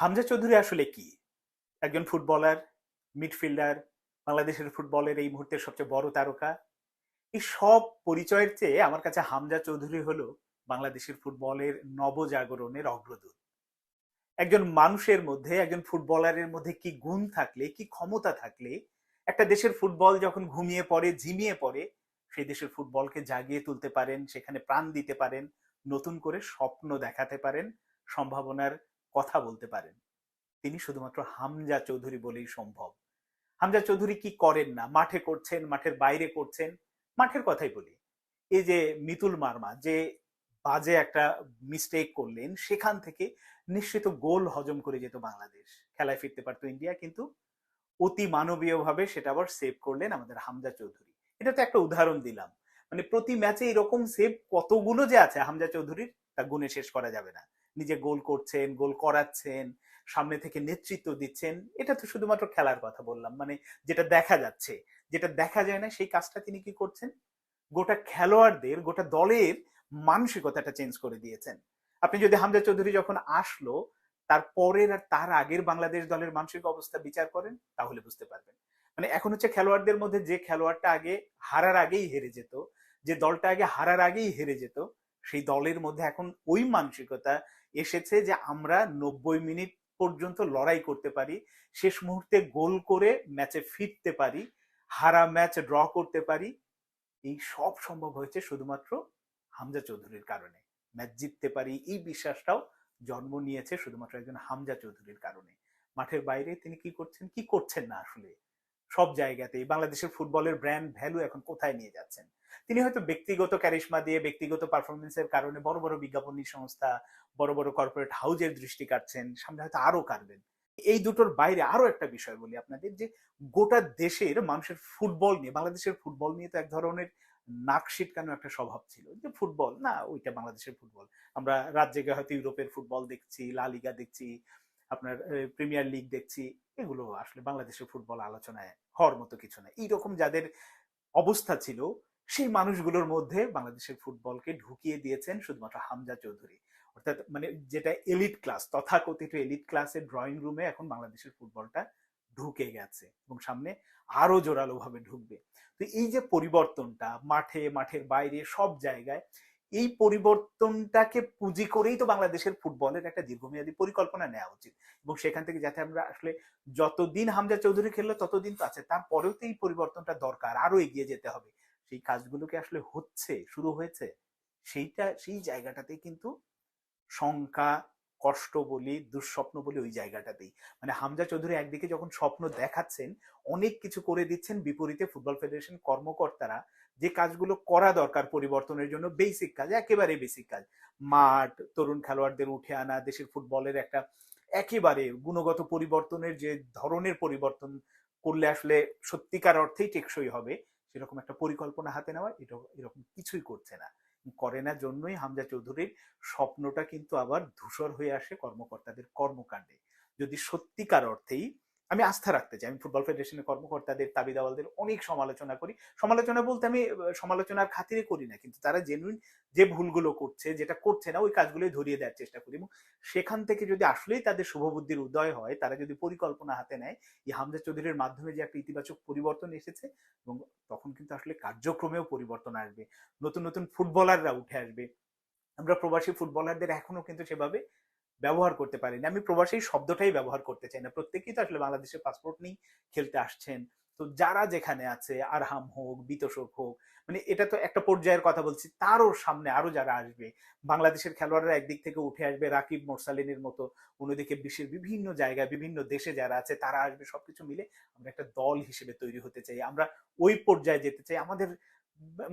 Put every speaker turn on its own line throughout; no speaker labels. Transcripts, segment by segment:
হামজা চৌধুরী আসলে কি? একজন ফুটবলার, মিডফিল্ডার, বাংলাদেশের ফুটবলের এই মুহূর্তের সবচেয়ে বড় তারকা। এই সব পরিচয়ের চেয়ে আমার কাছে হামজা চৌধুরী হলো বাংলাদেশের ফুটবলের নবজাগরণের অগ্রদূত। একজন মানুষের মধ্যে, একজন ফুটবলারের মধ্যে কি গুণ থাকলে, কি ক্ষমতা থাকলে একটা দেশের ফুটবল যখন ঘুমিয়ে পড়ে, ঝিমিয়ে পড়ে, সেই দেশের ফুটবলকে জাগিয়ে তুলতে পারেন, সেখানে প্রাণ দিতে পারেন, নতুন করে স্বপ্ন দেখাতে পারেন, সম্ভাবনার কথা বলতে পারেন। তিনি শুধুমাত্র হামজা চৌধুরী বলেই সম্ভব। হামজা চৌধুরী কি করেন না, মাঠে করছেন, মাঠের বাইরে করছেন। মাঠের কথাই বলি, এই যে মিতুল মার্মা যে বাজে একটা মিস্টেক করলেন, সেখান থেকে নিশ্চিত গোল হজম করে যেত বাংলাদেশ, খেলায় ফিরতে পারতো ইন্ডিয়া, কিন্তু অতি মানবীয় ভাবে সেটা আবার সেভ করলেন আমাদের হামজা চৌধুরী। এটা তো একটা উদাহরণ দিলাম। মানে প্রতি ম্যাচে এরকম সেভ কতগুলো যে আছে হামজা চৌধুরীর, তা গুণে শেষ করা যাবে না। নিজে গোল করছেন, গোল করাচ্ছেন, সামনে থেকে নেতৃত্ব দিচ্ছেন। এটা তো শুধুমাত্র খেলার কথা বললাম, মানে যেটা দেখা যাচ্ছে। যেটা দেখা যায় না সেই কাজটা তিনি কি করছেন, গোটা খেলোয়াড়দের, গোটা দলের মানসিকতাটা চেঞ্জ করে দিয়েছেন। আপনি যদি হামজা চৌধুরী যখন আসলো তার পরের আর তার আগের বাংলাদেশ দলের মানসিক অবস্থা বিচার করেন, তাহলে বুঝতে পারবেন। মানে এখন হচ্ছে খেলোয়াড়দের মধ্যে যে খেলোয়াড়টা আগে হারার আগেই হেরে যেত, যে দলটা আগে হারার আগেই হেরে যেত, সেই দলের মধ্যে এখন ওই মানসিকতা এসেছে যে আমরা 90 মিনিট পর্যন্ত লড়াই করতে পারি, শেষ মুহূর্তে গোল করে ম্যাচে ফিরতে পারি, হারা ম্যাচ ড্র করতে পারি। এই সব সম্ভব হয়েছে শুধুমাত্র হামজা চৌধুরীর কারণে। ম্যাচ জিততে পারি এই বিশ্বাসটাও জন্ম নিয়েছে শুধুমাত্র একজন হামজা চৌধুরীর কারণে। মাঠের বাইরে তিনি কি করছেন, কি করছেন না, আসলে সব জায়গাতেই বাংলাদেশের ফুটবলের ব্র্যান্ড ভ্যালু এখন কোথায় নিয়ে যাচ্ছেন। তিনি হয়তো ব্যক্তিগত ক্যারিশমা দিয়ে, ব্যক্তিগত পারফরমেন্সের কারণে বড় বড় বিজ্ঞাপনী সংস্থা, বড় বড় কর্পোরেট হাউজের দৃষ্টি কাটছেন, সামনে হয়তো আরো কাটবেন। এই দুটোর বাইরে আরো একটা বিষয় বলি আপনাদের, যে গোটা দেশের মানুষের ফুটবল নিয়ে, বাংলাদেশের ফুটবল নিয়ে তো এক ধরনের নাক সিটকানো একটা স্বভাব ছিল, যে ফুটবল না, ওইটা বাংলাদেশের ফুটবল। আমরা রাত জেগে হয়তো ইউরোপের ফুটবল দেখছি, লা লিগা দেখছি, আপনার প্রিমিয়ার লিগ দেখছি। এগুলো আসলে বাংলাদেশের ফুটবল আলোচনায় হওয়ার মতো কিছু না। এইরকম যাদের অবস্থা ছিল, সেই মানুষগুলোর মধ্যে বাংলাদেশের ফুটবলকে ঢুকিয়ে দিয়েছেন শুধুমাত্র হামজা চৌধুরী। অর্থাৎ মানে যেটা এলিট ক্লাস, তথাকথিত এলিট ক্লাসের ড্রয়িং রুমে এখন বাংলাদেশের ফুটবলটা ঢুকে গেছে এবং সামনে আরো জোরালো ভাবে ঢুকবে। তো এই যে পরিবর্তনটা মাঠে, মাঠের বাইরে, সব জায়গায়, এই পরিবর্তনটাকে পুঁজি করেই তো বাংলাদেশের ফুটবলের একটা দীর্ঘমেয়াদী পরিকল্পনা নেওয়া উচিত। এবং সেখান থেকে যাতে আমরা আসলে, যতদিন হামজা চৌধুরী খেললো ততদিন তো আছে, তারপরেও তো এই পরিবর্তনটা দরকার, আরো এগিয়ে যেতে হবে। সেই কাজগুলোকে আসলে হচ্ছে, শুরু হয়েছে, সেইটা সেই জায়গাটাতে কিন্তু শঙ্কা, কষ্ট বলি, দুঃস্বপ্ন বলি, ওই জায়গাটাতেই। মানে হামজা চৌধুরী একদিকে যখন স্বপ্ন দেখাচ্ছেন, অনেক কিছু করে দিচ্ছেন, বিপরীতে ফুটবল ফেডারেশন কর্মকর্তারা যে কাজগুলো করা দরকার পরিবর্তনের জন্য, বেসিক কাজ, একেবারে বেসিক কাজ, মাঠ, তরুণ খেলোয়াড়দের উঠে আনা, দেশের ফুটবলের একটা একেবারে গুণগত পরিবর্তনের যে ধরনের পরিবর্তন করলে আসলে সত্যিকার অর্থেই টেকসই হবে, সেরকম একটা পরিকল্পনা হাতে নেওয়া, এটা এরকম কিছুই করছে না। করে না জন্যই হামজা চৌধুরীর স্বপ্নটা কিন্তু আবার ধূসর হয়ে আসে কর্মকর্তাদের কর্মকাণ্ডে। যদি সত্যিকার অর্থেই আমি আস্থা রাখতে চাই, আমি ফুটবল ফেডারেশনের কর্মকর্তাদের, দাবিদাওয়ালদের অনেক সমালোচনা করি। সমালোচনা বলতে আমি সমালোচনার খাতিরে করি না, কিন্তু তারা জেনুইন যে ভুলগুলো করছে, যেটা করছে না, ওই কাজগুলোই ধরিয়ে দেওয়ার চেষ্টা করি। এবং সেখান থেকে যদি আসলেই তাদের শুভবুদ্ধির উদয় হয়, তারা যদি পরিকল্পনা হাতে নেয়, এই হামজা চৌধুরীর মাধ্যমে যে একটা ইতিবাচক পরিবর্তন এসেছে, এবং তখন কিন্তু আসলে কার্যক্রমেও পরিবর্তন আসবে, নতুন নতুন ফুটবলাররা উঠে আসবে। আমরা প্রবাসী ফুটবলারদের এখনো কিন্তু সেভাবে ব্যবহার করতে পারিনি। আমি প্রবাসী শব্দটাই ব্যবহার করতে চাই না, প্রত্যেকেই তো আসলে বাংলাদেশের পাসপোর্ট নিয়ে খেলতে আসছেন। তো যারা যেখানে আছে, আরহাম হোক, বিতোষক হোক, মানে এটা তো একটা পর্যায়ের কথা বলছি, তারও সামনে আরো যারা আসবে, বাংলাদেশের খেলোয়াড়রা একদিক থেকে উঠে আসবে, রাকিব মোরসালিনের মতো, অন্যদিকে বিশ্বের বিভিন্ন জায়গায়, বিভিন্ন দেশে যারা আছে তারা আসবে, সবকিছু মিলে আমরা একটা দল হিসেবে তৈরি হতে চাই, আমরা ওই পর্যায়ে যেতে চাই। আমাদের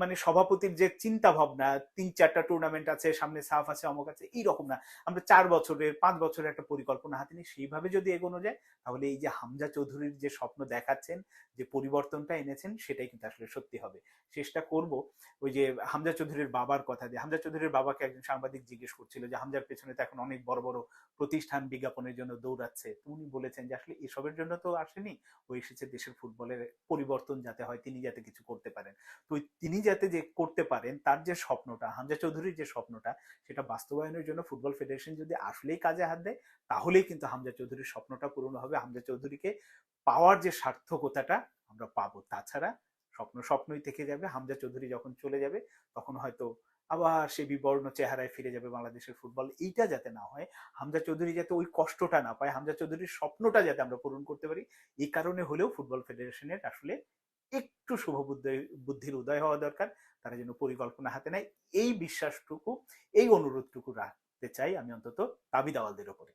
মানে সভাপতির যে চিন্তা ভাবনা, 3-4টা টুর্নামেন্ট আছে সামনে, সাফ আছে, অমুক আছে, এইরকম না। আমরা 4 বছরের, 5 বছরের একটা পরিকল্পনা হাতে নিয়ে সেইভাবে যদি এগোনো যায়, তাহলে এই যে হামজা চৌধুরীর যে স্বপ্ন দেখাচ্ছেন, যে পরিবর্তনটা এনেছেন, সেটাই কিন্তু আসলে সত্যি হবে। চেষ্টা করব ওই যে হামজা চৌধুরীর বাবার কথা দিয়ে। হামজা চৌধুরীর বাবাকে একজন সাংবাদিক জিজ্ঞেস করছিল যে হামজার পেছনে তো এখন অনেক বড় বড় প্রতিষ্ঠান বিজ্ঞাপনের জন্য দৌড়াচ্ছে, তো উনি বলেছেন যে আসলে এসবের জন্য তো আসেনি, ও এসেছে দেশের ফুটবলের পরিবর্তন যাতে হয়, তিনি যাতে কিছু করতে পারেন। তো ওই তিনি যাতে যে করতে পারেন, তার যে স্বপ্নটা, হামজা চৌধুরীর যে স্বপ্নটা, সেটা বাস্তবায়নের জন্য ফুটবল ফেডারেশন যদি আসলেই কাজে হাত দেয়, তাহলেই কিন্তু হামজা চৌধুরীর স্বপ্নটা পূরণ হবে। হামজা চৌধুরীকে পাওয়ার যে সার্থকতাটা আমরা পাবো। তাছাড়া স্বপ্ন স্বপ্নই থেকে যাবে। হামজা চৌধুরী যখন চলে যাবে, তখন হয়তো আবার সে বিবর্ণ চেহারায় ফিরে যাবে বাংলাদেশের ফুটবল। এইটা যাতে না হয়, হামজা চৌধুরী যাতে ওই কষ্টটা না পায়, হামজা চৌধুরীর স্বপ্নটা যাতে আমরা পূরণ করতে পারি, এই কারণে হলেও ফুটবল ফেডারেশনের আসলে একটু বুদ্ধির উদয় হওয়া দরকার। তারা যেন পরিকল্পনা হাতে নেয়, এই বিশ্বাসটুকু, এই অনুরোধটুকু রাখতে চাই আমি অন্তত তাবিদ আওয়ালদের ওপরে।